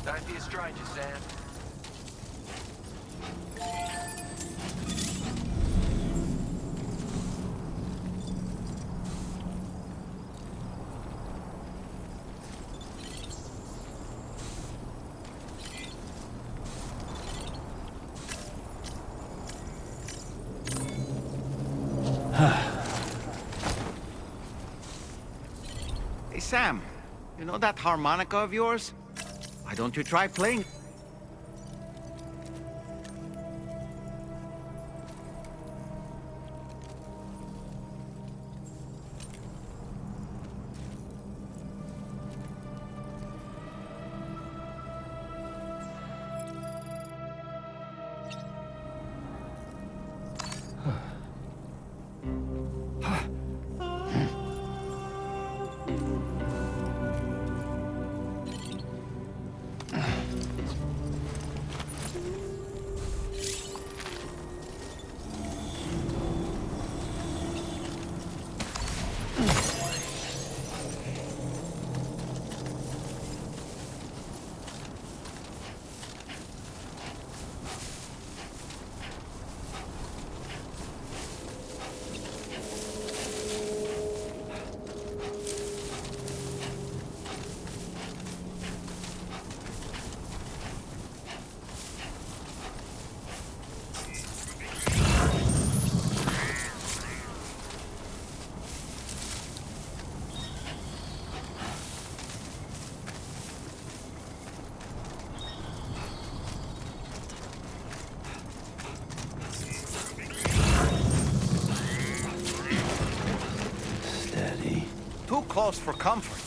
Don't be a stranger, Sam. Hey, Sam, you know that harmonica of yours? Why don't you try playing? Too close for comfort.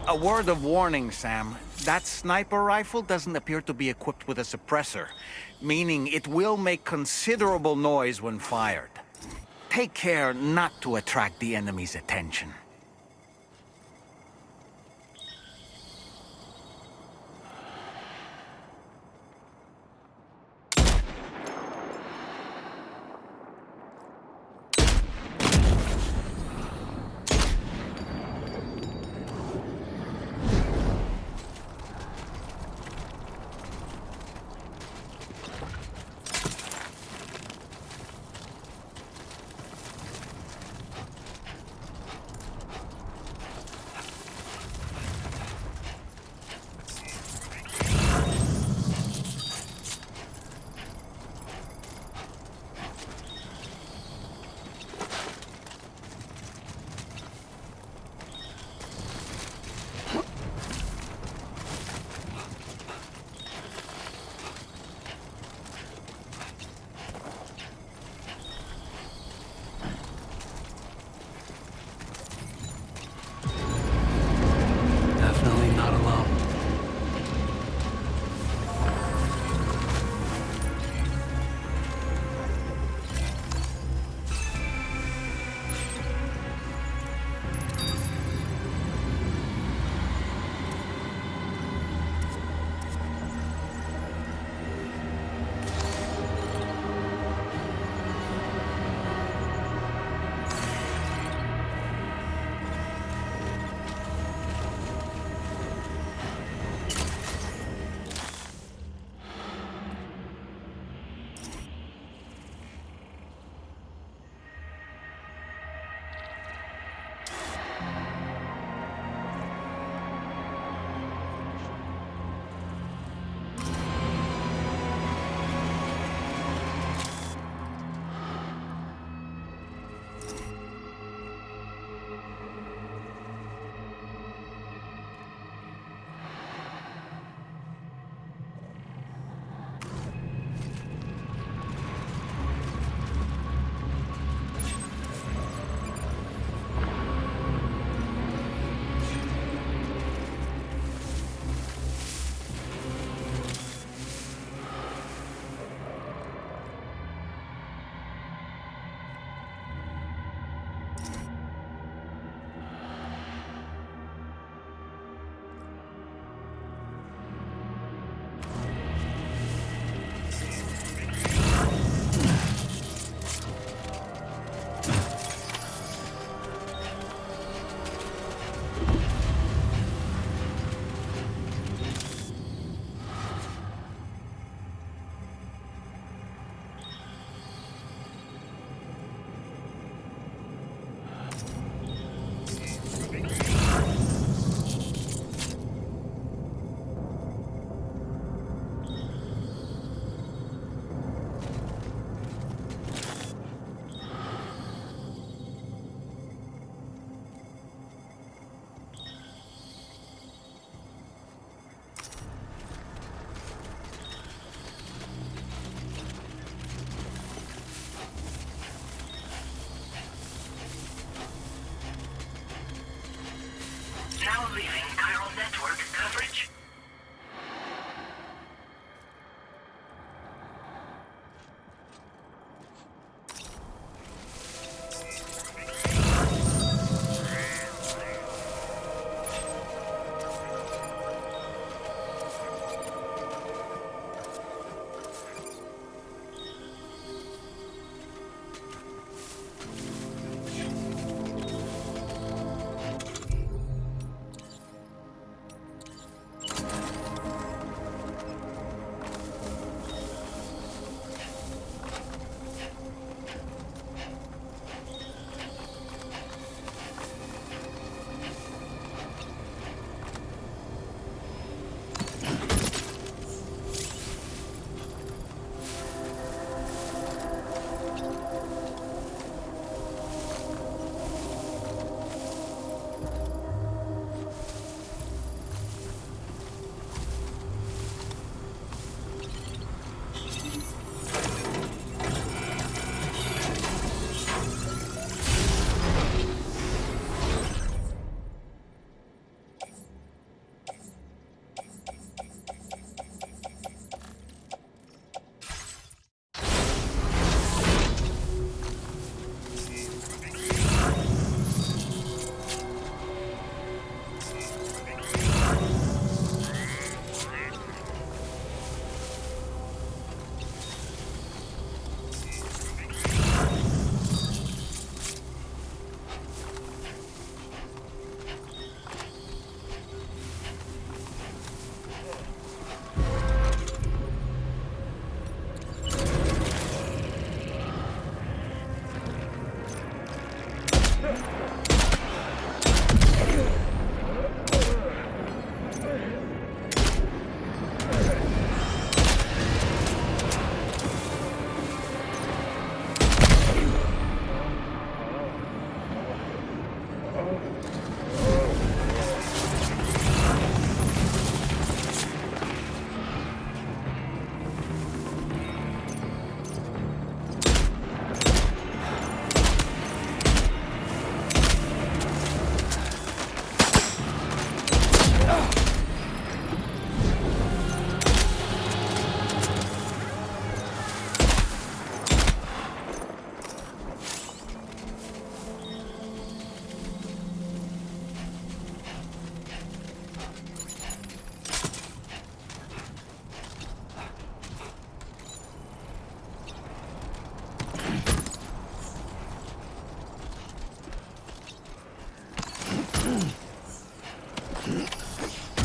A word of warning, Sam. That sniper rifle doesn't appear to be equipped with a suppressor, meaning it will make considerable noise when fired. Take care not to attract the enemy's attention.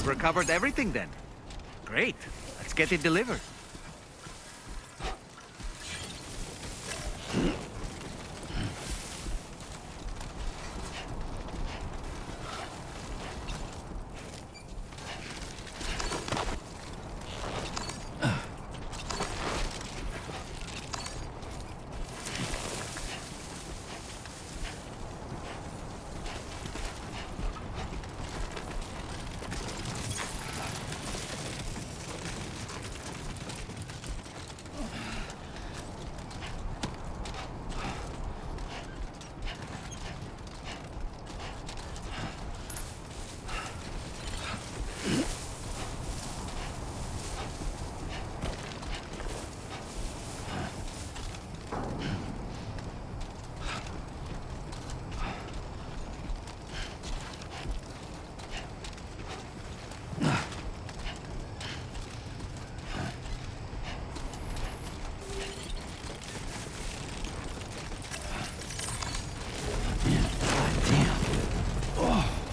Recovered everything then. Great. Let's get it delivered.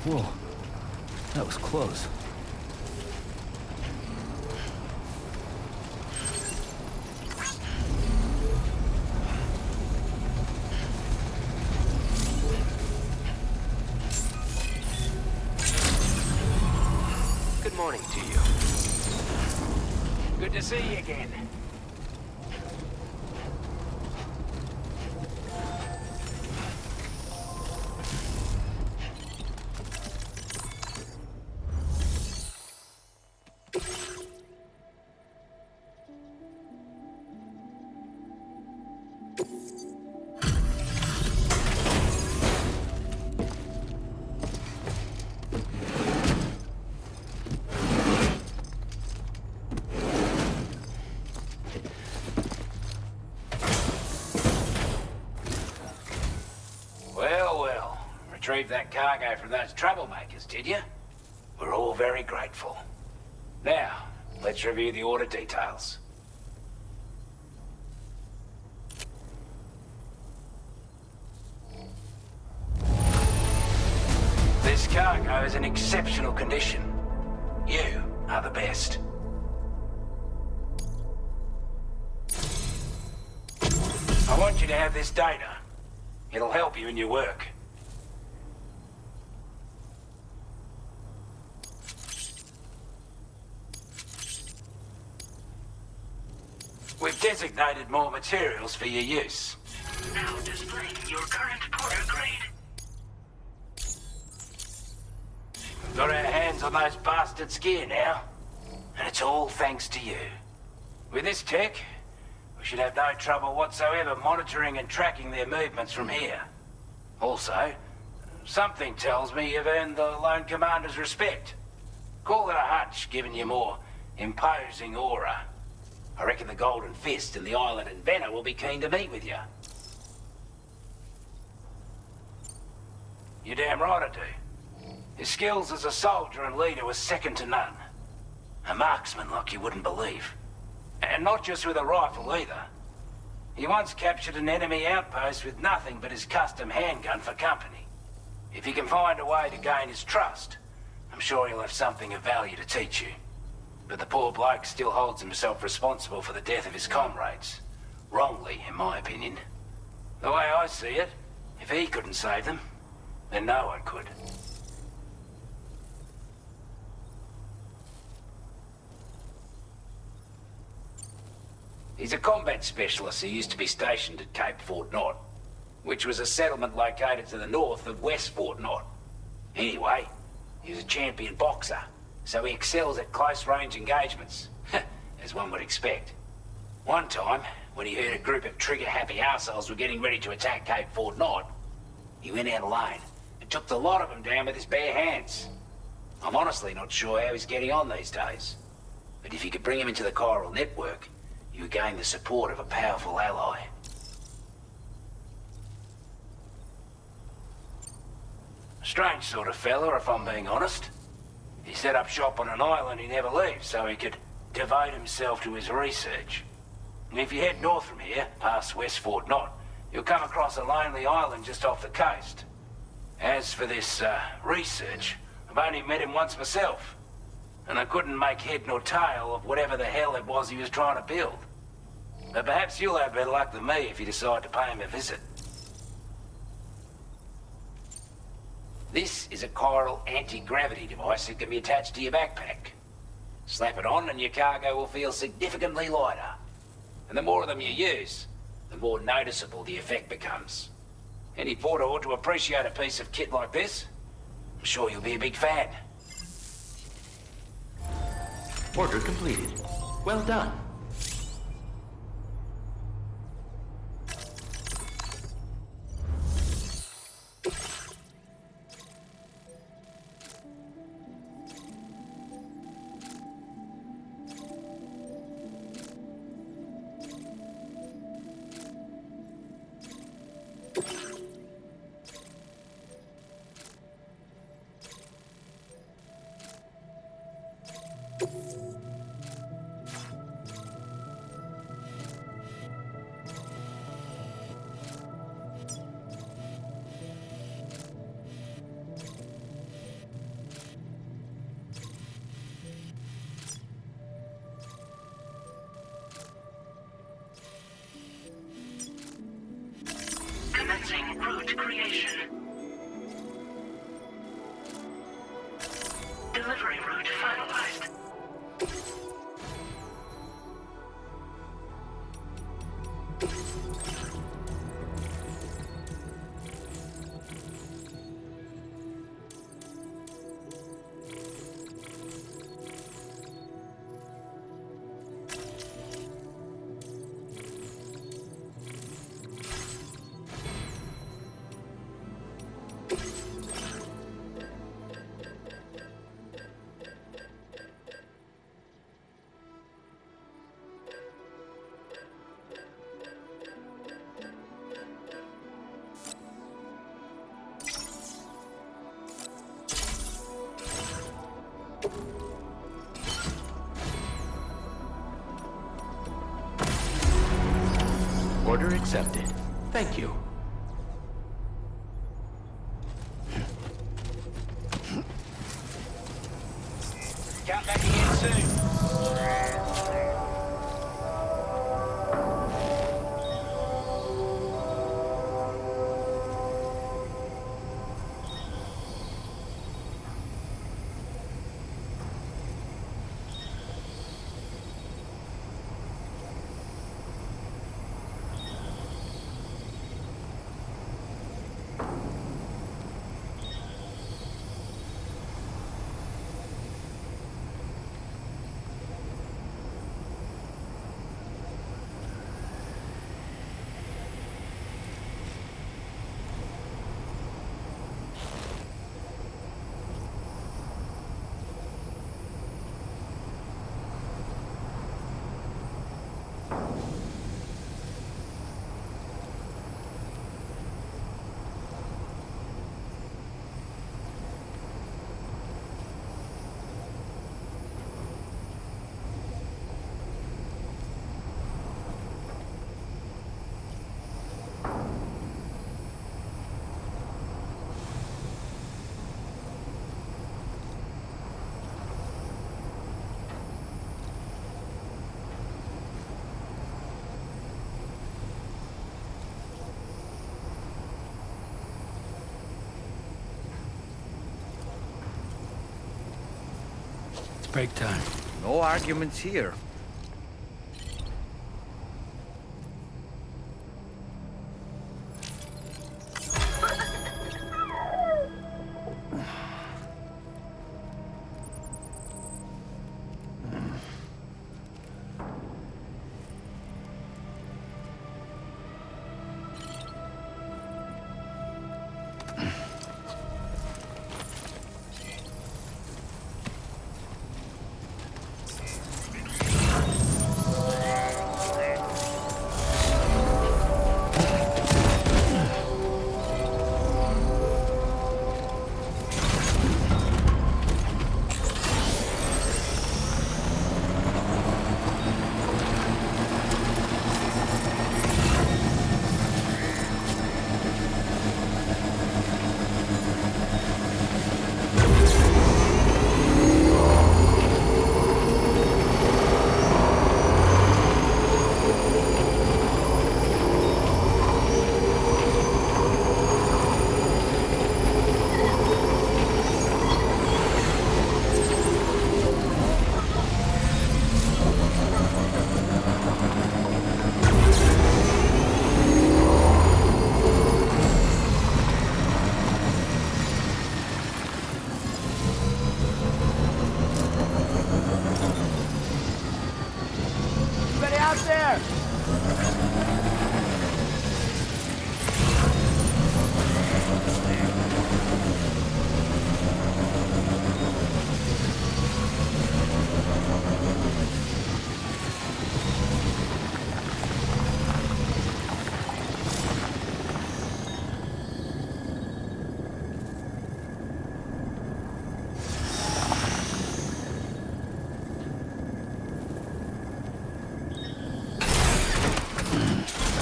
Whoa, that was close. Good morning to you. Good to see you again. Retrieved that cargo from those troublemakers, did you? We're all very grateful. Now, let's review the order details. This cargo is in exceptional condition. You are the best. I want you to have this data. It'll help you in your work. We've designated more materials for your use. Now displaying your current order grade. We've got our hands on those bastards' gear now. And it's all thanks to you. With this tech, we should have no trouble whatsoever monitoring and tracking their movements from here. Also, something tells me you've earned the Lone Commander's respect. Call it a hunch, giving you more imposing aura. I reckon the Golden Fist and the Island Inventor will be keen to meet with you. You're damn right I do. His skills as a soldier and leader were second to none. A marksman like you wouldn't believe. And not just with a rifle either. He once captured an enemy outpost with nothing but his custom handgun for company. If you can find a way to gain his trust, I'm sure he'll have something of value to teach you. But the poor bloke still holds himself responsible for the death of his comrades. Wrongly, in my opinion. The way I see it, if he couldn't save them, then no one could. He's a combat specialist who used to be stationed at Cape Fort Knot, which was a settlement located to the north of West Fort Knot. Anyway, he was a champion boxer, so he excels at close-range engagements, as one would expect. One time, when he heard a group of trigger-happy arseholes were getting ready to attack Cape Fort Knot, he went out alone and took the lot of them down with his bare hands. I'm honestly not sure how he's getting on these days, but if you could bring him into the chiral network, you would gain the support of a powerful ally. Strange sort of fella, if I'm being honest. He set up shop on an island he never leaves so he could devote himself to his research. And if you head north from here, past West Fort Knot, you'll come across a lonely island just off the coast. As for this, research, I've only met him once myself, and I couldn't make head nor tail of whatever the hell it was he was trying to build. But perhaps you'll have better luck than me if you decide to pay him a visit. This is a chiral anti-gravity device that can be attached to your backpack. Slap it on and your cargo will feel significantly lighter. And the more of them you use, the more noticeable the effect becomes. Any porter ought to appreciate a piece of kit like this. I'm sure you'll be a big fan. Order completed. Well done. Commencing route creation. Delivery route finalized. Order accepted. Thank you. Come back again soon. Break time. No arguments here.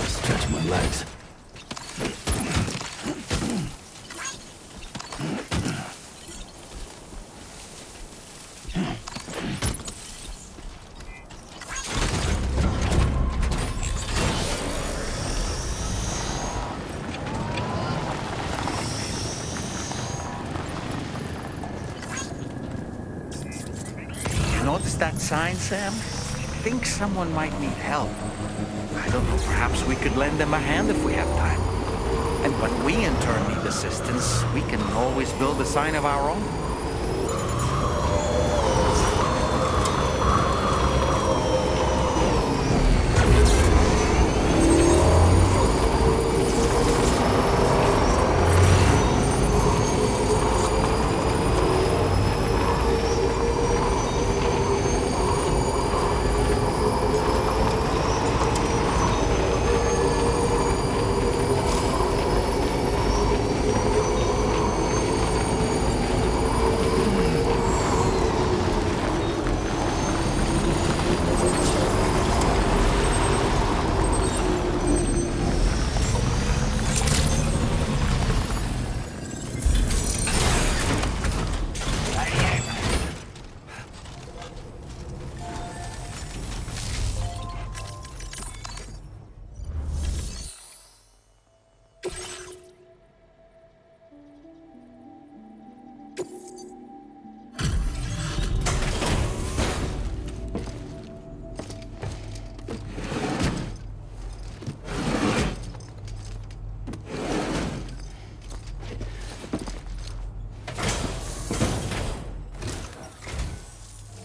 Stretch my legs. You notice that sign, Sam? I think someone might need help. I don't know, perhaps we could lend them a hand if we have time. And when we in turn need assistance, we can always build a sign of our own.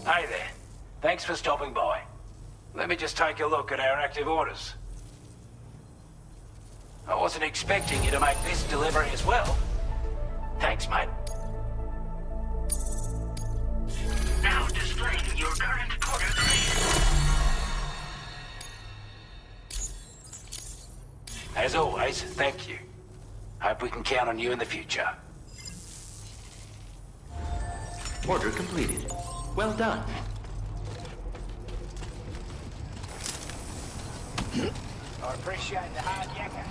Hey there. Thanks for stopping by. Let me just take a look at our active orders. I wasn't expecting you to make this delivery as well. Thanks, mate. Now displaying your current order grade. As always, thank you. Hope we can count on you in the future. Order completed. Well done. I appreciate the hard yakka.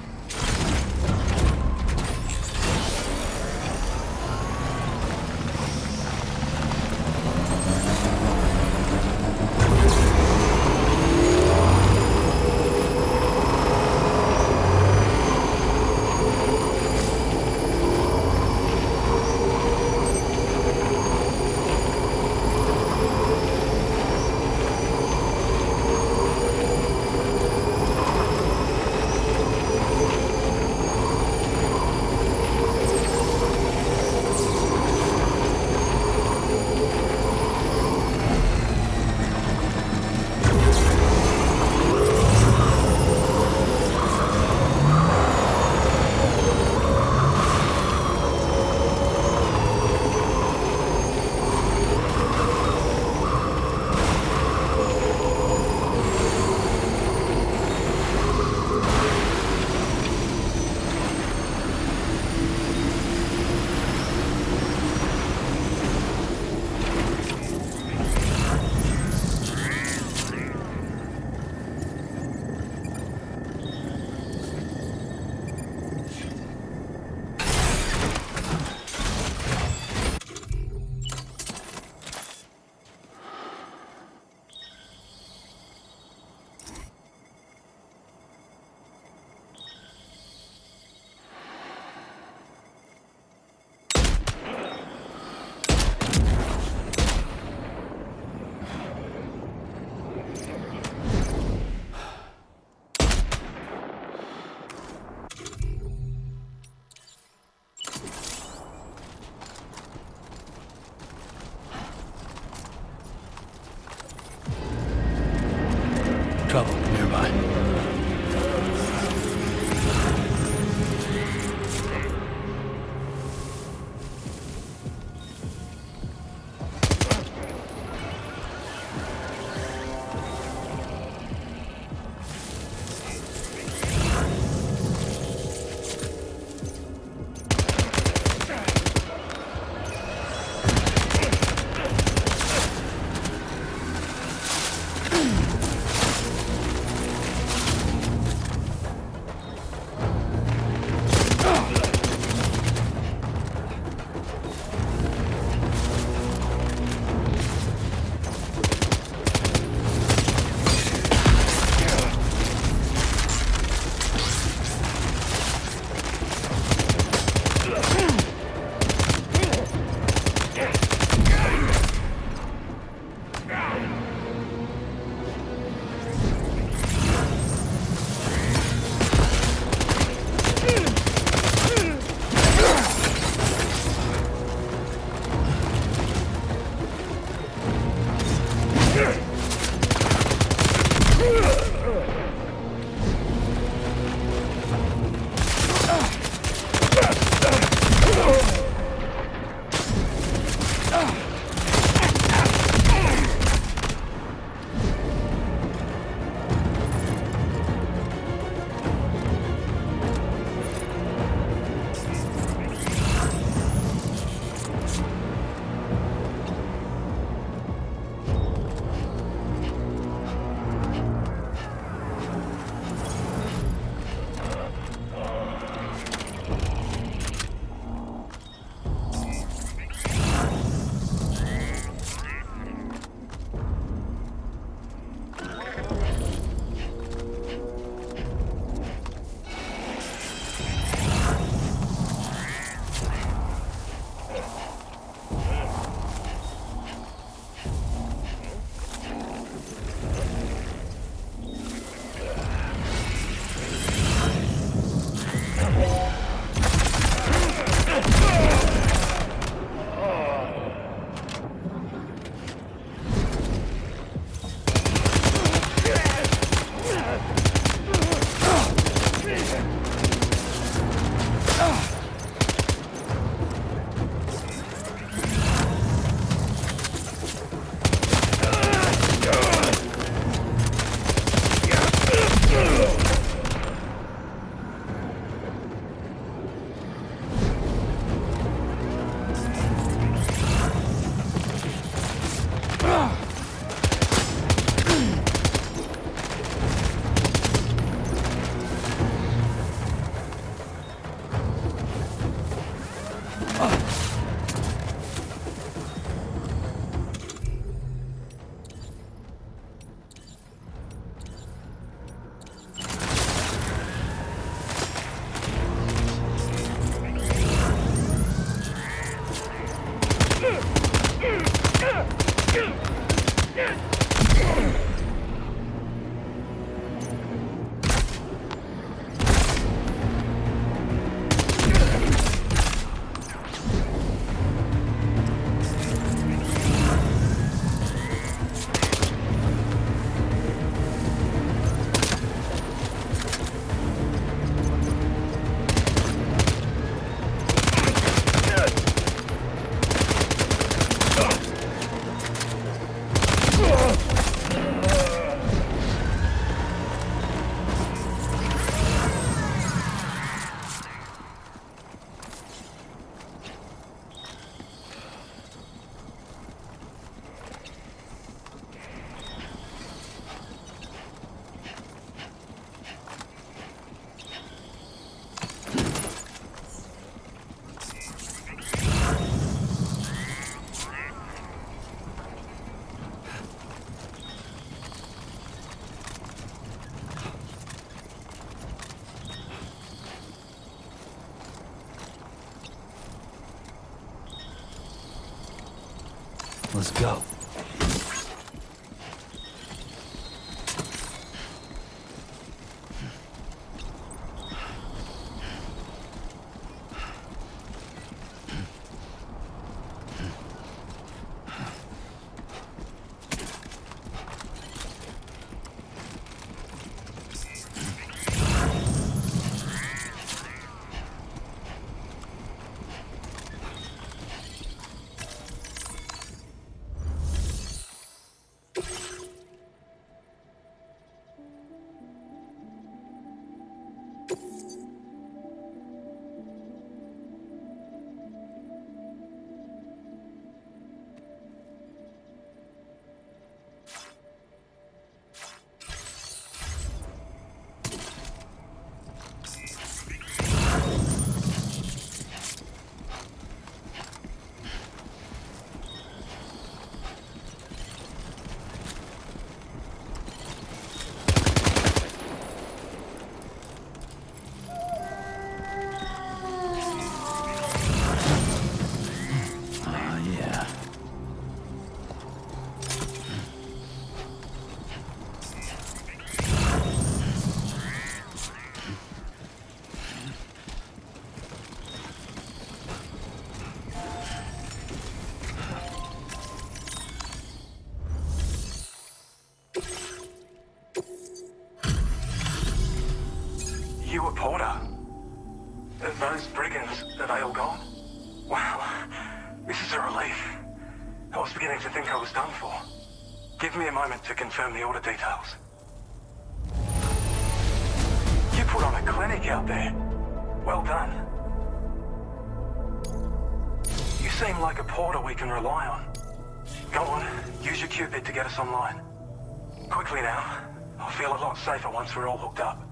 Let's go. You a Porter? Those brigands, are they all gone? Wow, this is a relief. I was beginning to think I was done for. Give me a moment to confirm the order details. You put on a clinic out there. Well done. You seem like a Porter we can rely on. Go on, use your Cupid to get us online. Quickly now. I'll feel a lot safer once we're all hooked up.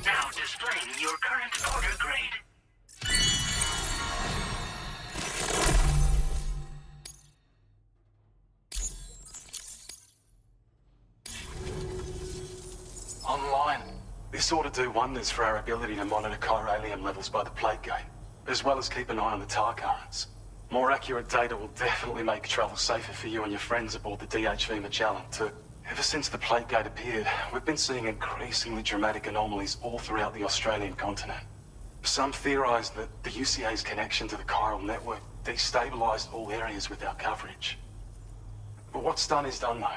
Now displaying your current order grade. Online. This ought to do wonders for our ability to monitor chiralium levels by the plate gate, as well as keep an eye on the tar currents. More accurate data will definitely make travel safer for you and your friends aboard the DHV Magellan, too. Ever since the plate gate appeared, we've been seeing increasingly dramatic anomalies all throughout the Australian continent. Some theorize that the UCA's connection to the chiral network destabilized all areas with our coverage. But what's done is done, though.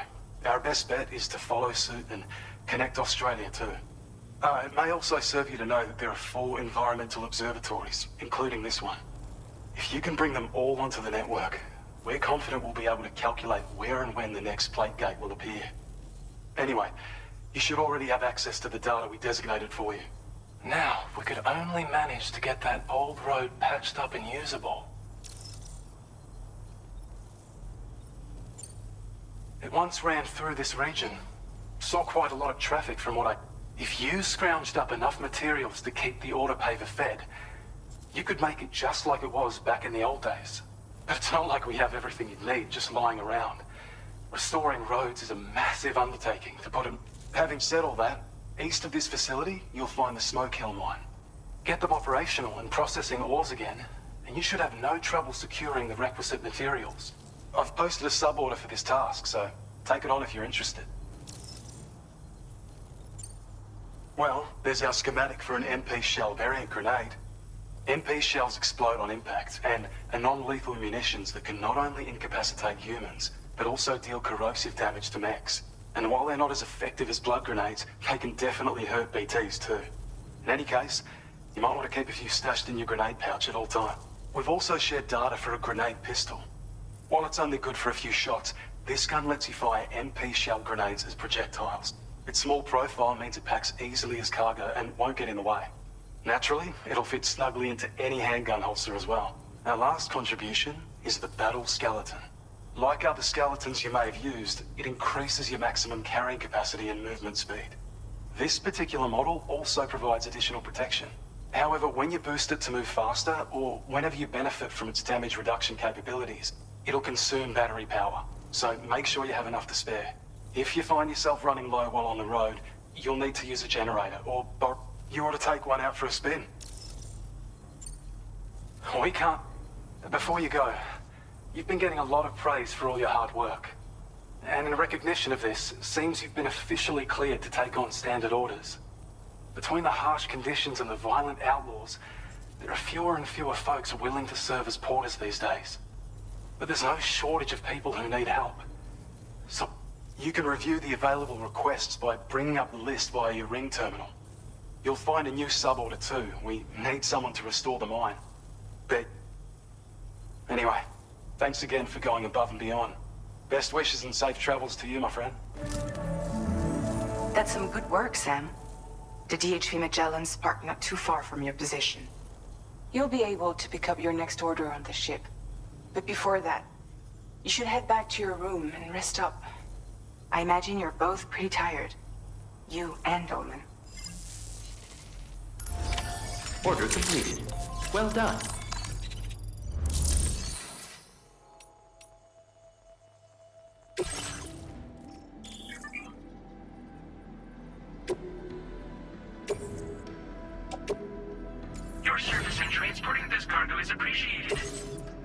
Our best bet is to follow suit and connect Australia too. It may also serve you to know that there are 4 environmental observatories, including this one. If you can bring them all onto the network, we're confident we'll be able to calculate where and when the next plate gate will appear. Anyway, you should already have access to the data we designated for you. Now, if we could only manage to get that old road patched up and usable. It once ran through this region. Saw quite a lot of traffic from what I... If you scrounged up enough materials to keep the autopaver fed, you could make it just like it was back in the old days. But it's not like we have everything you'd need just lying around. Restoring roads is a massive undertaking, to put it... Having said all that, east of this facility, you'll find the Smoke Hill mine. Get them operational and processing ores again, and you should have no trouble securing the requisite materials. I've posted a sub-order for this task, so take it on if you're interested. Well, there's our schematic for an MP shell variant grenade. MP shells explode on impact, and are non-lethal munitions that can not only incapacitate humans, but also deal corrosive damage to mechs. And while they're not as effective as blood grenades, they can definitely hurt BTs too. In any case, you might want to keep a few stashed in your grenade pouch at all times. We've also shared data for a grenade pistol. While it's only good for a few shots, this gun lets you fire MP shell grenades as projectiles. Its small profile means it packs easily as cargo and won't get in the way. Naturally, it'll fit snugly into any handgun holster as well. Our last contribution is the Battle Skeleton. Like other skeletons you may have used, it increases your maximum carrying capacity and movement speed. This particular model also provides additional protection. However, when you boost it to move faster, or whenever you benefit from its damage reduction capabilities, it'll consume battery power, so make sure you have enough to spare. If you find yourself running low while on the road, you'll need to use a generator, or you ought to take one out for a spin. We can't... Before you go, you've been getting a lot of praise for all your hard work. And in recognition of this, it seems you've been officially cleared to take on standard orders. Between the harsh conditions and the violent outlaws, there are fewer and fewer folks willing to serve as porters these days. But there's no shortage of people who need help. So you can review the available requests by bringing up the list via your ring terminal. You'll find a new sub-order too. We need someone to restore the mine. But anyway, thanks again for going above and beyond. Best wishes and safe travels to you, my friend. That's some good work, Sam. The DHV Magellan's parked not too far from your position. You'll be able to pick up your next order on the ship. But before that, you should head back to your room and rest up. I imagine you're both pretty tired. You and Olin. Order completed. Well done. Your service in transporting this cargo is appreciated.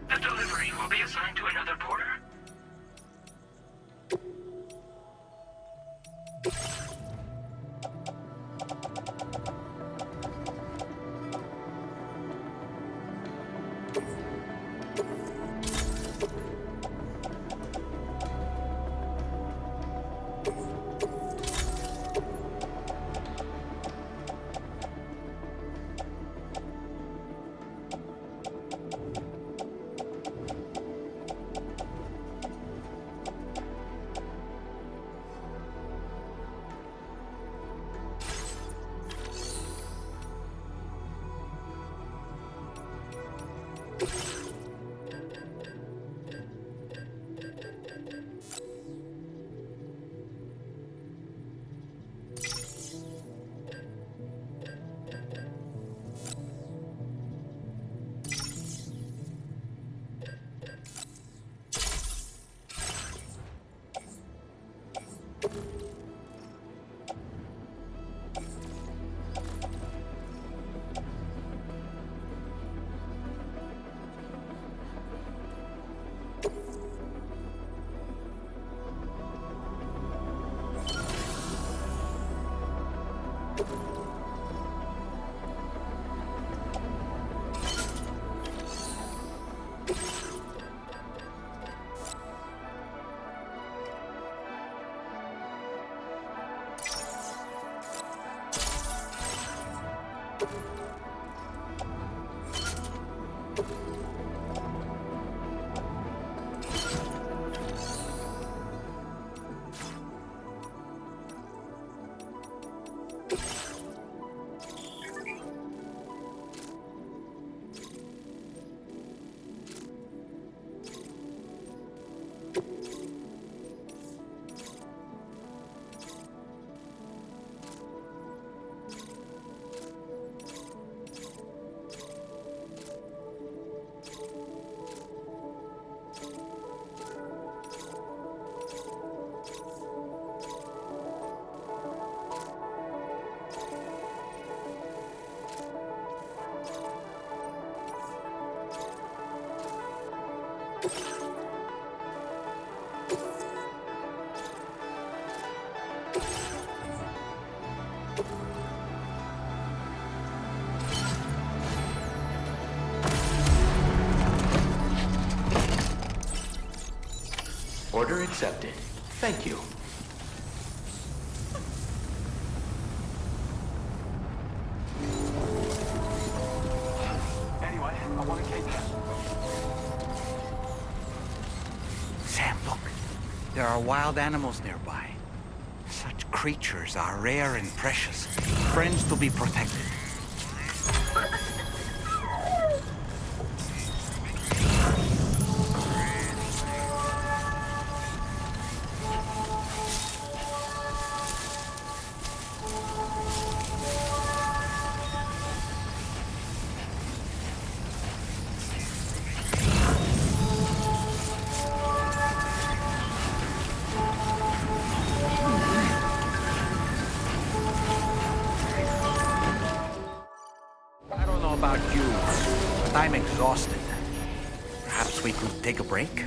The delivery will be assigned to another porter. Order accepted. Thank you. Anyway, I want to keep that. Sam, look. There are wild animals nearby. Such creatures are rare and precious. Friends to be protected. I don't know about you, but I'm exhausted. Perhaps we could take a break?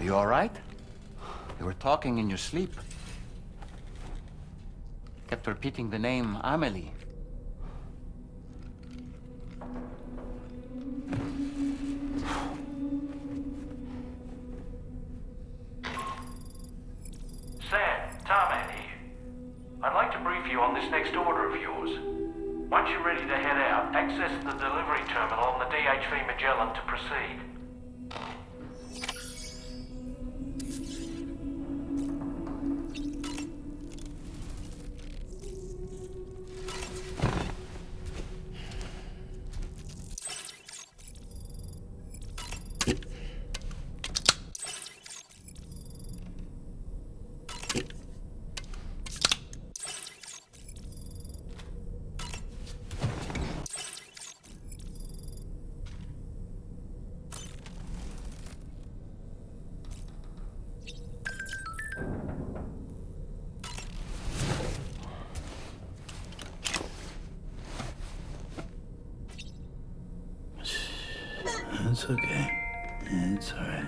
Are you all right? You were talking in your sleep. Kept repeating the name Amelie. Sam, Tarman here. I'd like to brief you on this next order of yours. Once you're ready to head out, access the delivery terminal on the DHV Magellan to proceed. It's okay. It's all right.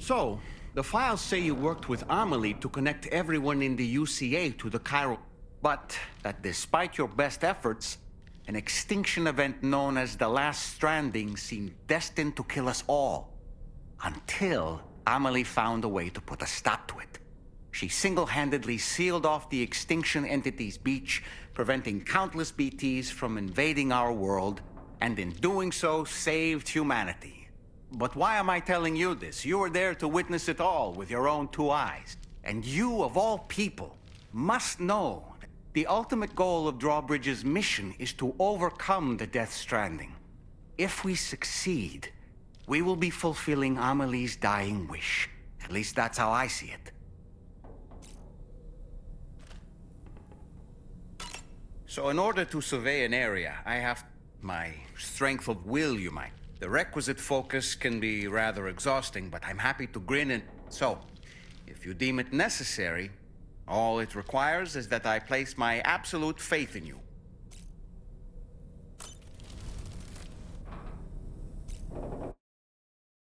So, the files say you worked with Amelie to connect everyone in the UCA to the Cairo... But that despite your best efforts, an extinction event known as the Last Stranding seemed destined to kill us all. Until Amelie found a way to put a stop to it. She single-handedly sealed off the extinction entity's beach, preventing countless BTs from invading our world, and in doing so, saved humanity. But why am I telling you this? You were there to witness it all with your own 2 eyes. And you, of all people, must know that the ultimate goal of Drawbridge's mission is to overcome the Death Stranding. If we succeed, we will be fulfilling Amelie's dying wish. At least that's how I see it. So in order to survey an area, I have my strength of will, you might. The requisite focus can be rather exhausting, but I'm happy to grin and... So, if you deem it necessary, all it requires is that I place my absolute faith in you.